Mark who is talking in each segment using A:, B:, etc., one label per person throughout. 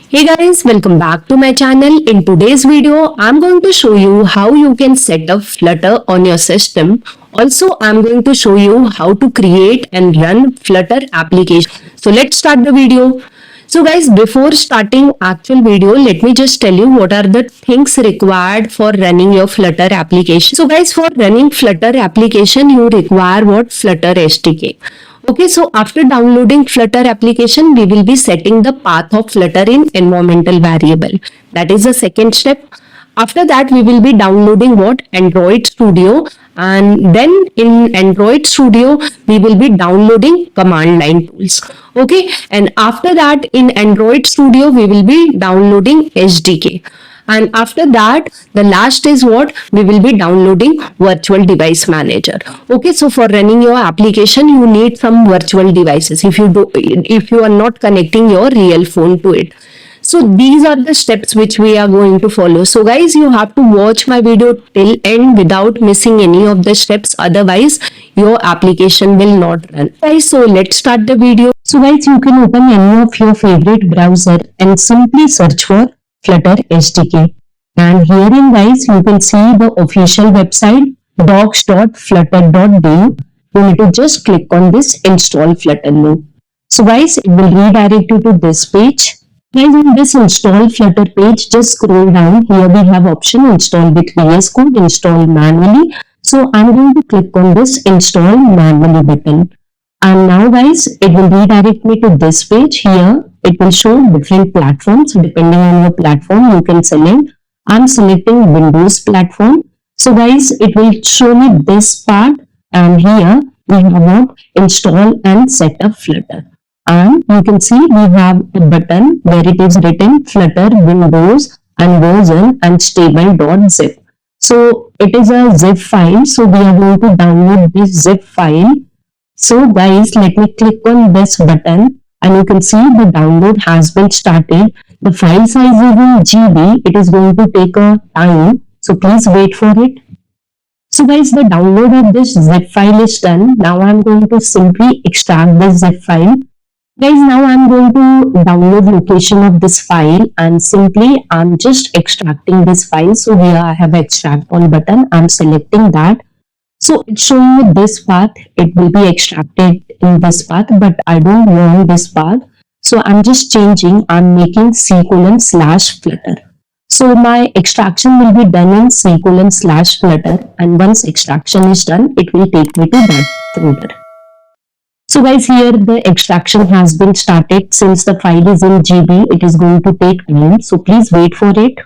A: Hey guys, welcome back to my channel. In today's video, I'm going to show you how you can set up Flutter on your system. Also, I'm going to show you how to create and run Flutter application. So let's start the video. So guys, before starting actual video, let me just tell you what are the things required for running your Flutter application. So guys, for running Flutter application, you require what? Flutter SDK. Okay, so after downloading Flutter application, we will be setting the path of Flutter in environmental variable. That is the second step. After that, we will be downloading what? Android Studio, and then in Android Studio, we will be downloading command line tools. Okay, and after that, in Android Studio, we will be downloading SDK. And after that, the last is what? We will be downloading virtual device manager. Okay, so for running your application, you need some virtual devices if you are not connecting your real phone to it. So these are the steps which we are going to follow. So guys, you have to watch my video till end without missing any of the steps. Otherwise, your application will not run. Guys, so let's start the video. So guys, you can open any of your favorite browser and simply search for Flutter SDK. And herein guys, you can see the official website docs.flutter.dev. You need to just click on this install Flutter now. So guys, it will redirect you to this page. Guys, in this install Flutter page, just scroll down. Here we have option install with VS Code, install manually. So I'm going to click on this install manually button. And now guys, it will redirect me to this page. Here it will show different platforms. Depending on your platform, you can select. I'm selecting Windows platform. So guys, it will show me this part, and here we have install and set up Flutter. And you can see we have a button where it is written Flutter Windows and version and stable.zip. So it is a zip file. So we are going to download this zip file. So guys, let me click on this button and you can see the download has been started. The file size is in GB. It is going to take a time. So please wait for it. So guys, the download of this zip file is done. Now I'm going to simply extract this zip file. Guys, now I'm going to download location of this file and simply I'm just extracting this file. So here I have extract all button. I'm selecting that. So it's showing me this path. It will be extracted in this path, but I don't want this path. So I'm just changing. I'm making C:/Flutter. So my extraction will be done in C:/Flutter. And once extraction is done, it will take me to that folder. So guys, here the extraction has been started. Since the file is in GB, it is going to take time. So please wait for it.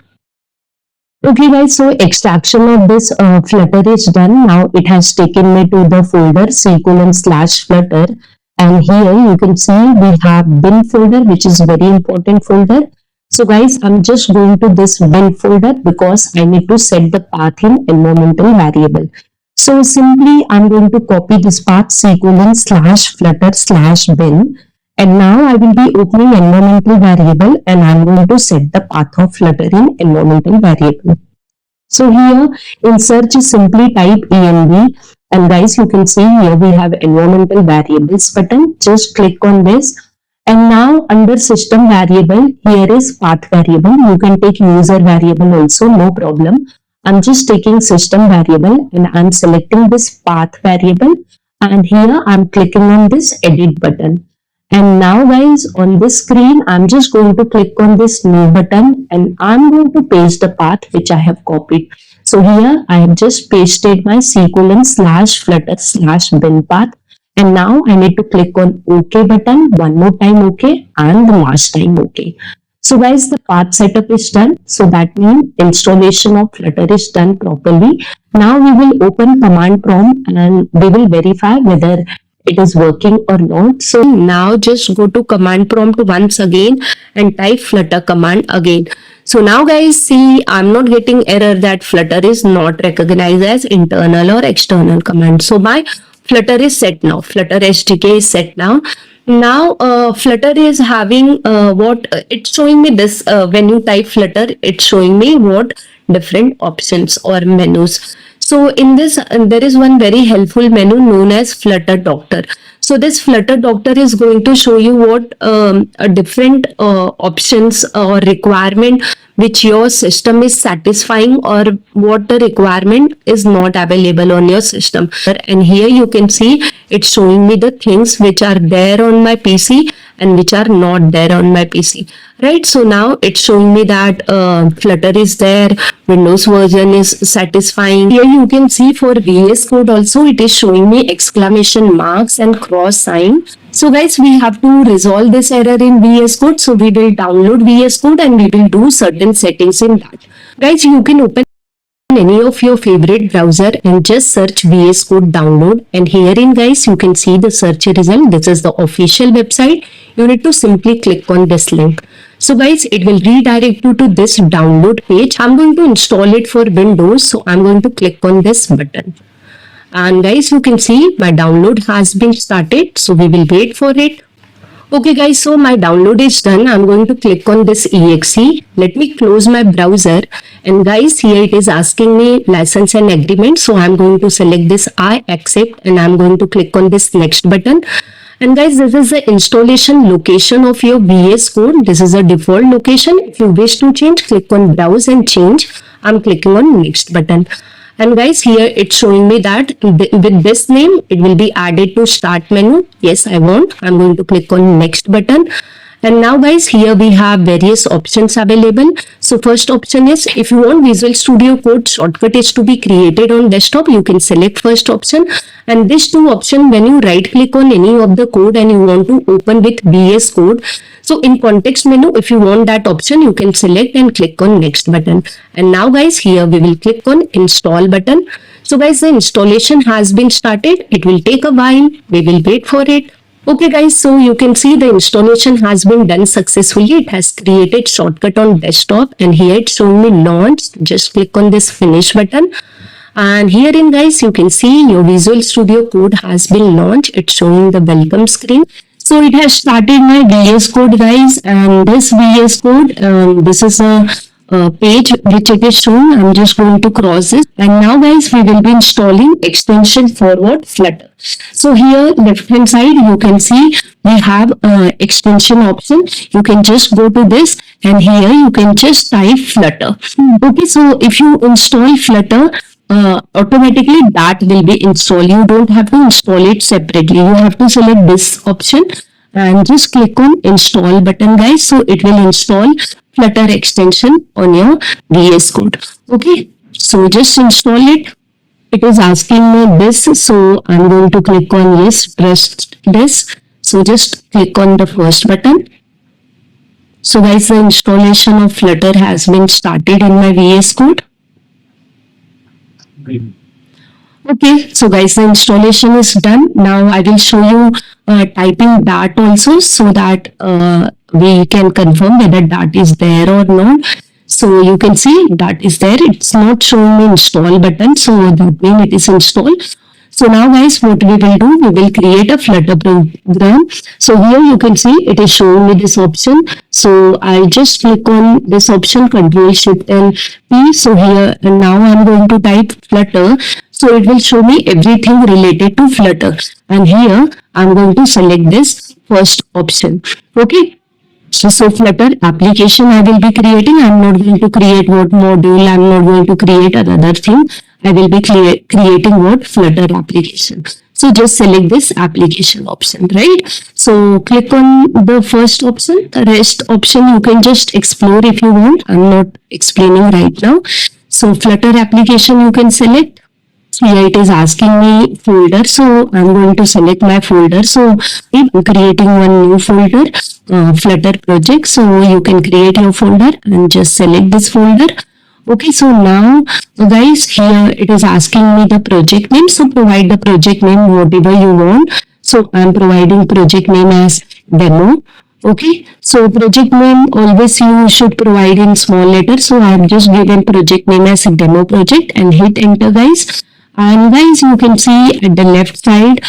A: Okay guys, so extraction of this Flutter is done. Now it has taken me to the folder C:/Flutter. And here you can see we have bin folder, which is very important folder. So guys, I'm just going to this bin folder because I need to set the path in environmental variable. So simply I'm going to copy this path C:/Flutter/bin, and now I will be opening environmental variable and I'm going to set the path of Flutter in environmental variable. So here in search simply type env, and guys, you can see here we have environmental variables button. Just click on this, and now under system variable, here is path variable. You can take user variable also, no problem. I'm just taking system variable and I'm selecting this path variable, and here I'm clicking on this edit button. And now guys, on this screen, I'm just going to click on this new button and I'm going to paste the path which I have copied. So here I have just pasted my C:/Flutter/bin path, and now I need to click on OK button, one more time OK, and the last time OK. So guys, the path setup is done. So that means installation of Flutter is done properly. Now we will open command prompt and we will verify whether it is working or not. So now just go to command prompt once again and type Flutter command again. So now guys, see, I'm not getting error that Flutter is not recognized as internal or external command. So my Flutter is set now. Flutter SDK is set now. Now Flutter is having it's showing me this when you type Flutter, it's showing me what different options or menus. So in this there is one very helpful menu known as Flutter Doctor. So So this Flutter Doctor is going to show you what different options or requirement which your system is satisfying, or what the requirement is not available on your system. And here you can see it's showing me the things which are there on my PC and which are not there on my PC, right? So now it's showing me that Flutter is there, Windows version is satisfying. Here you can see for VS Code also it is showing me exclamation marks and cross sign. So guys, we have to resolve this error in VS Code. So we will download VS Code and we will do certain settings in that. Guys, you can open any of your favorite browser and just search VS Code download, and herein guys you can see the search result. This is the official website. You need to simply click on this link. So guys, it will redirect you to this download page. I'm going to install it for Windows, so I'm going to click on this button. And guys, you can see my download has been started, so we will wait for it. Okay guys, so my download is done. I'm going to click on this exe. Let me close my browser, and guys, here it is asking me license and agreement. So I'm going to select this I accept, and I'm going to click on this next button. And guys, this is the installation location of your VS Code. This is a default location. If you wish to change, click on browse and change. I'm clicking on next button. And guys, here it's showing me that with this name, it will be added to start menu. Yes, I want. I'm going to click on next button. And now guys, here we have various options available. So first option is, if you want Visual Studio Code shortcut is to be created on desktop, you can select first option. And this two option, when you right click on any of the code and you want to open with VS Code, so in context menu, if you want that option, you can select and click on next button. And now guys, here we will click on install button. So guys, the installation has been started. It will take a while. We will wait for it. Okay guys, so you can see the installation has been done successfully. It has created shortcut on desktop, and here it's showing me launched. Just click on this finish button. And herein guys, you can see your Visual Studio Code has been launched. It's showing the welcome screen. So it has started my VS Code guys, and this VS Code, this is a page which it is shown. I'm just going to cross it, and now guys, we will be installing extension for what? Flutter. So here left hand side you can see we have extension option. You can just go to this, and here you can just type Flutter. Okay, so if you install Flutter, automatically that will be installed. You don't have to install it separately. You have to select this option and just click on install button guys. So it will install Flutter extension on your VS Code. Okay, so just install it. It is asking me this, so I'm going to click on yes, trust this. So just click on the first button. So guys, the installation of Flutter has been started in my VS Code. Okay, so guys, the installation is done. Now I will show you typing Dart also, so that we can confirm whether Dart is there or not. So you can see Dart is there. It's not showing me install button, so that means it is installed. So now guys, what we will do, we will create a Flutter program. So here you can see it is showing me this option. So I just click on this option, Control Shift and P. So here and now I'm going to type Flutter. So it will show me everything related to Flutter. And here I'm going to select this first option. Okay. So Flutter application I will be creating. I'm not going to create what module. I'm not going to create another thing. I will be creating what? Flutter application. So just select this application option, right? So click on the first option. The rest option you can just explore if you want. I'm not explaining right now. So Flutter application you can select. Here it is asking me folder, so I'm going to select my folder. So I'm creating one new folder, Flutter project. So you can create your folder and just select this folder. Okay, so now guys, here it is asking me the project name. So provide the project name whatever you want. So I'm providing project name as demo. Okay, so project name always you should provide in small letters. So I have just given project name as a demo project and hit enter guys. And guys, you can see at the left side,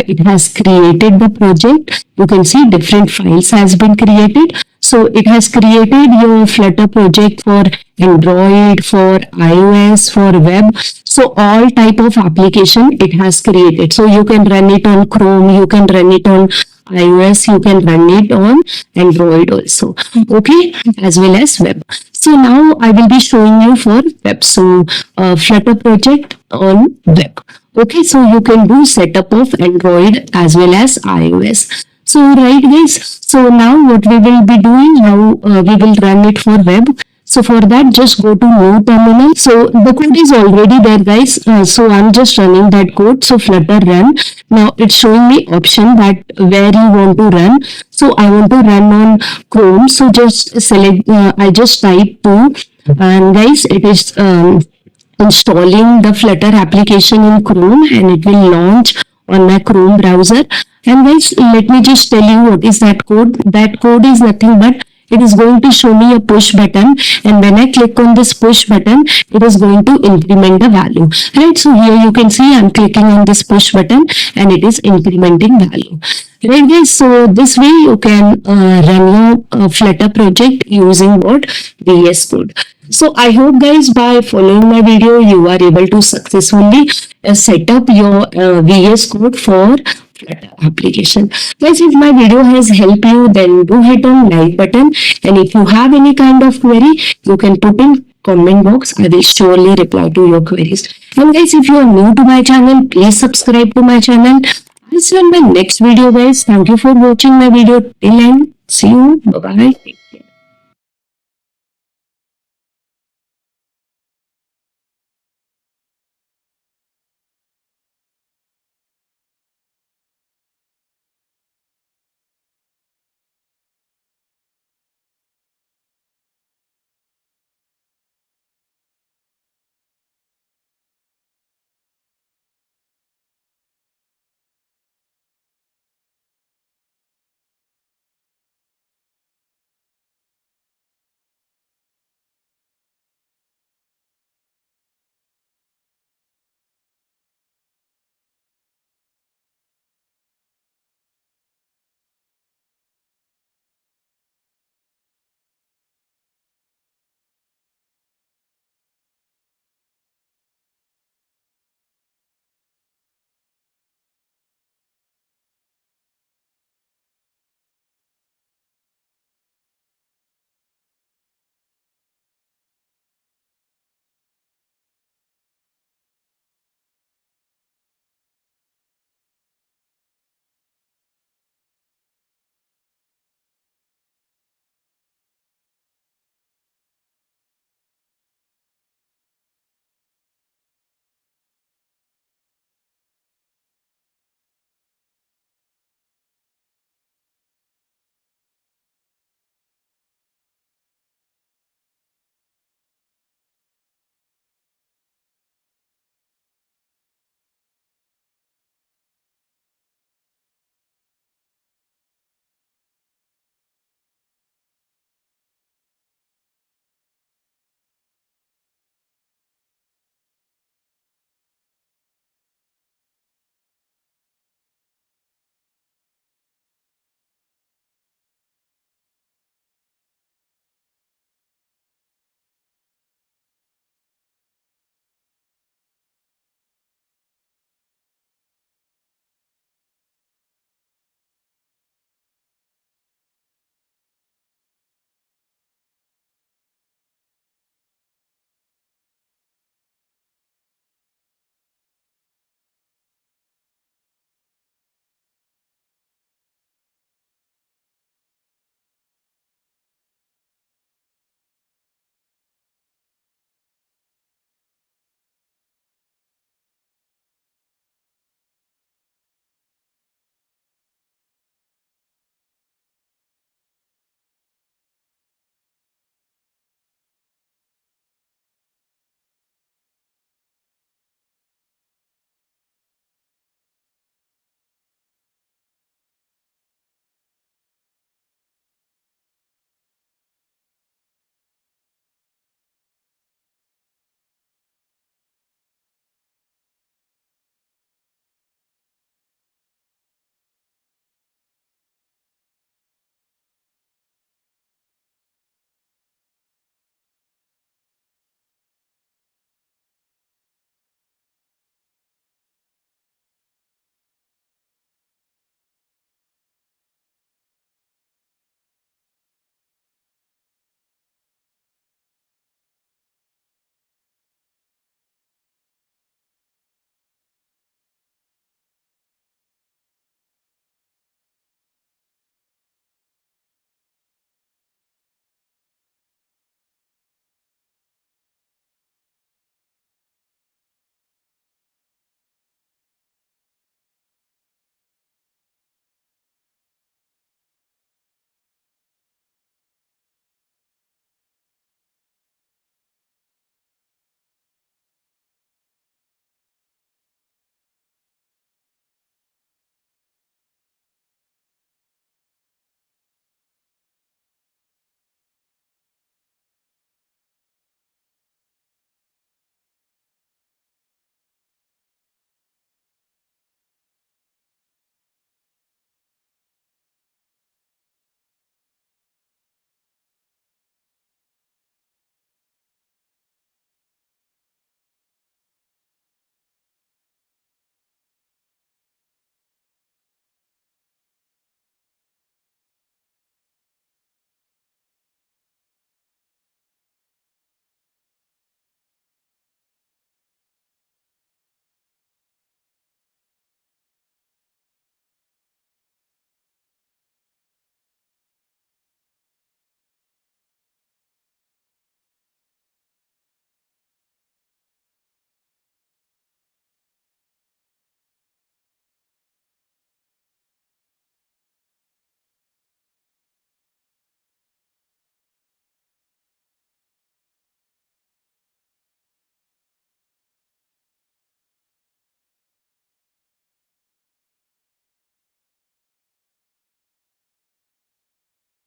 A: it has created the project. You can see different files has been created. So it has created your Flutter project for Android, for iOS, for web. So all type of application it has created. So you can run it on Chrome, you can run it on iOS, you can run it on Android also. Okay, as well as web. So now I will be showing you for web. So Flutter project on web. Okay, so you can do setup of Android as well as iOS. So right guys, so now what we will be doing, how we will run it for web. So for that, just go to new terminal. So the code is already there guys. So I'm just running that code. So Flutter run. Now it's showing me option that where you want to run. So I want to run on Chrome. So just select, I just type to, and guys, it is installing the Flutter application in Chrome and it will launch on my Chrome browser. And guys, let me just tell you what is that code. That code is nothing but it is going to show me a push button, and when I click on this push button, it is going to increment the value. Right, so here you can see I'm clicking on this push button and it is incrementing value. Right guys, so this way you can run your Flutter project using what? VS Code. So I hope guys by following my video you are able to successfully set up your VS Code for Flutter application. Guys, if my video has helped you, then do hit on like button, and if you have any kind of query, you can put in comment box. I will surely reply to your queries. And guys, if you are new to my channel, please subscribe to my channel. I'll see you in my next video guys. Thank you for watching my video till end. See you. Bye bye.